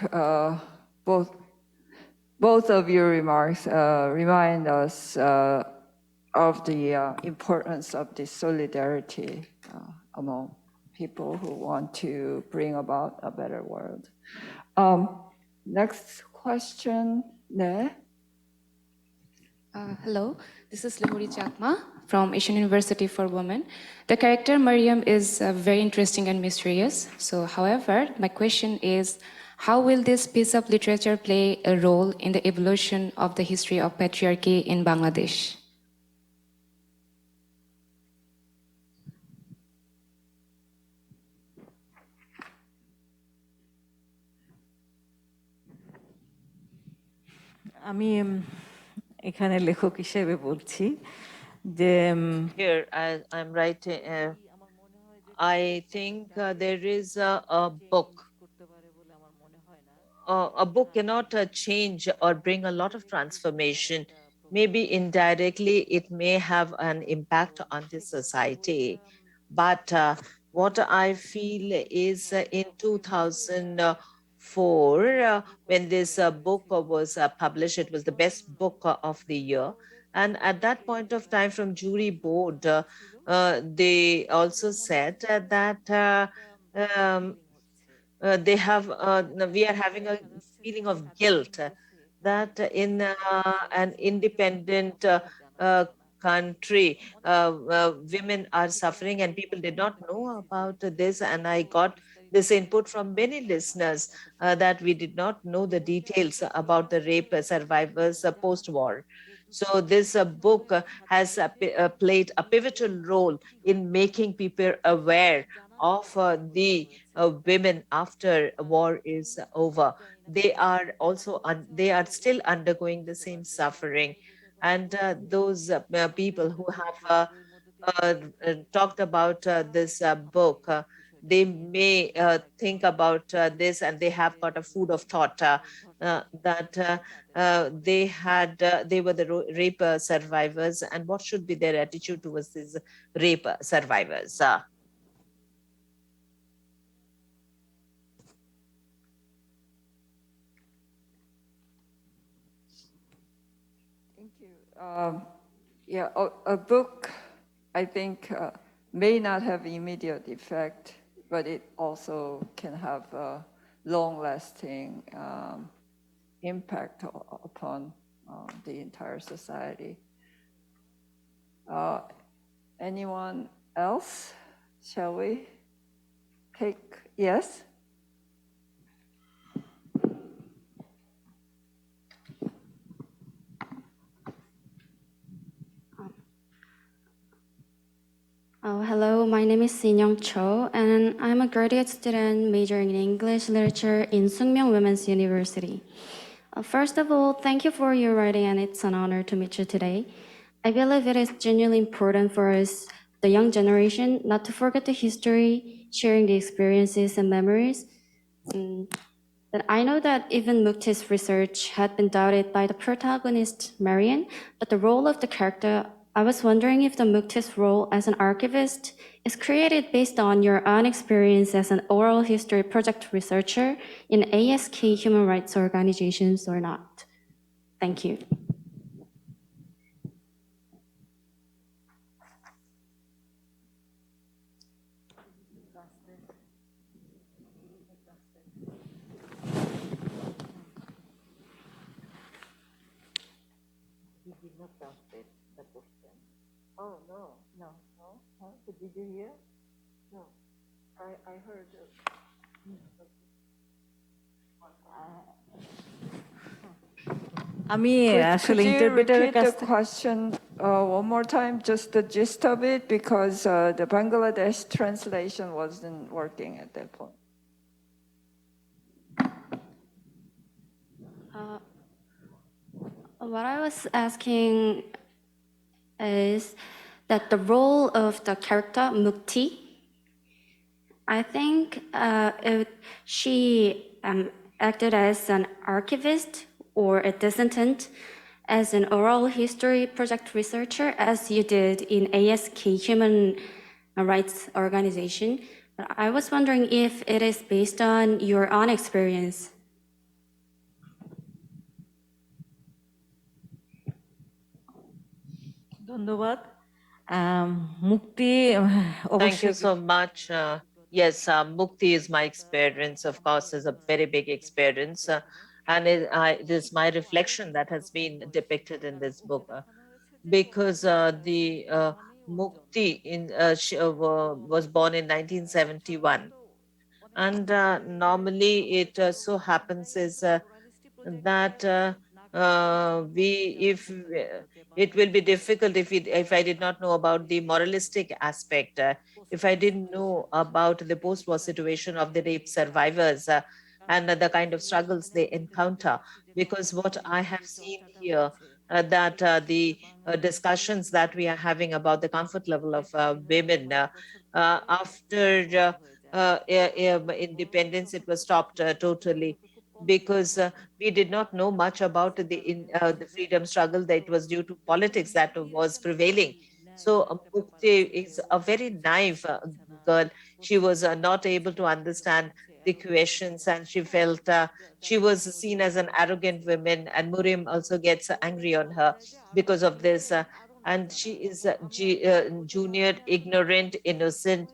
both of your remarks remind us of the importance of this solidarity among people who want to bring about a better world. Next question, 네. Hello, this is Limuri Chakma from Asian University for Women. The character Mariam is very interesting and mysterious. So, however, my question is, how will this piece of literature play a role in the evolution of the history of patriarchy in Bangladesh? আমি এখানে লেখক হিসেবে বলছি যে Here, I'm writing. I think there is a book. A book cannot change or bring a lot of transformation. maybe indirectly it may have an impact on the society. But what I feel is in 2004, when this book was published, it was the best book of the year. And at that point of time, from jury board, they also said that um, we are having a feeling of guilt that in an independent country, women are suffering and people did not know about this. And I got this input from many listeners that we did not know the details about the rape survivors post-war. So this book has played a pivotal role in making people aware of the women after war is over. They are also they are still undergoing the same suffering, and those people who have talked about this book, they may think about this, and they have got a food of thought that they were the rape survivors, and what should be their attitude towards these rape survivors. Thank you. Yeah, a book, I think, may not have immediate effect, but it also can have a long-lasting impact upon the entire society. Anyone else? Shall we take? Yes? Hello, my name is Sinyoung Cho, and I'm a graduate student majoring in English literature in Sungmyung Women's University. First of all, thank you for your writing, and it's an honor to meet you today. I believe it is genuinely important for us, the young generation, not to forget the history, sharing the experiences and memories. But I know that even Mukti's research had been doubted by the protagonist, Marian, but the role of the character, I was wondering if the Mukti's role as an archivist is created based on your own experience as an oral history project researcher in ASK human rights organizations or not. Thank you. Oh, no. Huh? Did you hear? No. I heard. আমি আসলে Could you ইন্টারপ্রেটারের repeat কাছ the question one more time, just the gist of it, because the Bangladesh translation wasn't working at that point. What I was asking is that the role of the character Mukti, I think she acted as an archivist or a dissident, as an oral history project researcher, as you did in ASK Human Rights Organization. But I was wondering if it is based on your own experience. ধন্যবাদ মুক্তি Thank you অবশ্যই so much. Yes, Mukti is my experience, of course, is a very big experience. And it is my reflection that has been depicted in this book. Because the Mukti was born in 1971. And normally it so happens is that it will be difficult if I did not know about the moralistic aspect, if I didn't know about the post-war situation of the rape survivors and the kind of struggles they encounter. Because what I have seen here, that the discussions that we are having about the comfort level of women after independence, it was stopped totally. because we did not know much about the freedom struggle, that it was due to politics that was prevailing. So Mukti is a very naive girl. She was not able to understand the questions, and she felt she was seen as an arrogant woman, and Murim also gets angry on her because of this. And she is junior, ignorant, innocent.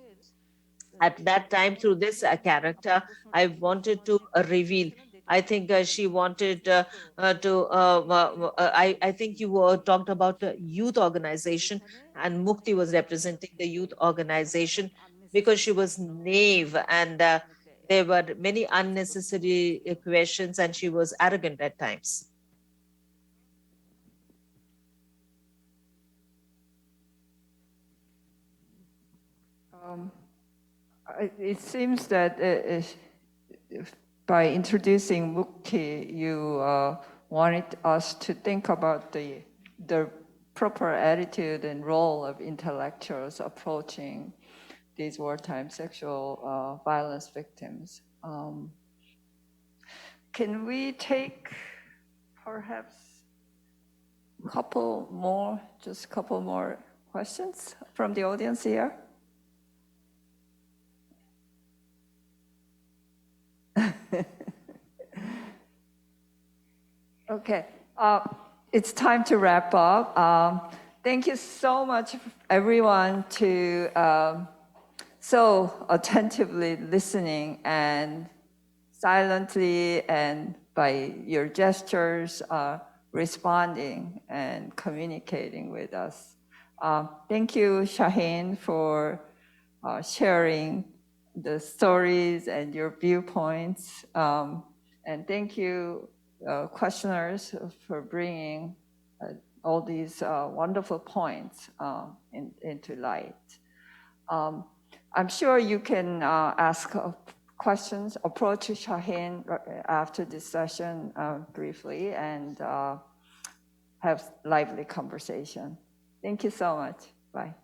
At that time, through this character, I wanted to reveal. I think she wanted to. I think you talked about youth organization, and Mukti was representing the youth organization because she was naive, and there were many unnecessary questions, and she was arrogant at times. It seems that by introducing Mukti, you wanted us to think about the proper attitude and role of intellectuals approaching these wartime sexual violence victims. Can we take perhaps just a couple more questions from the audience here? Okay, it's time to wrap up. Thank you so much, everyone, to so attentively listening and silently and by your gestures responding and communicating with us. Thank you, Shaheen, for sharing the stories and your viewpoints. And thank you, questioners, for bringing all these wonderful points into light. I'm sure you can ask questions, approach Shaheen after this session briefly, and have lively conversation. Thank you so much. Bye.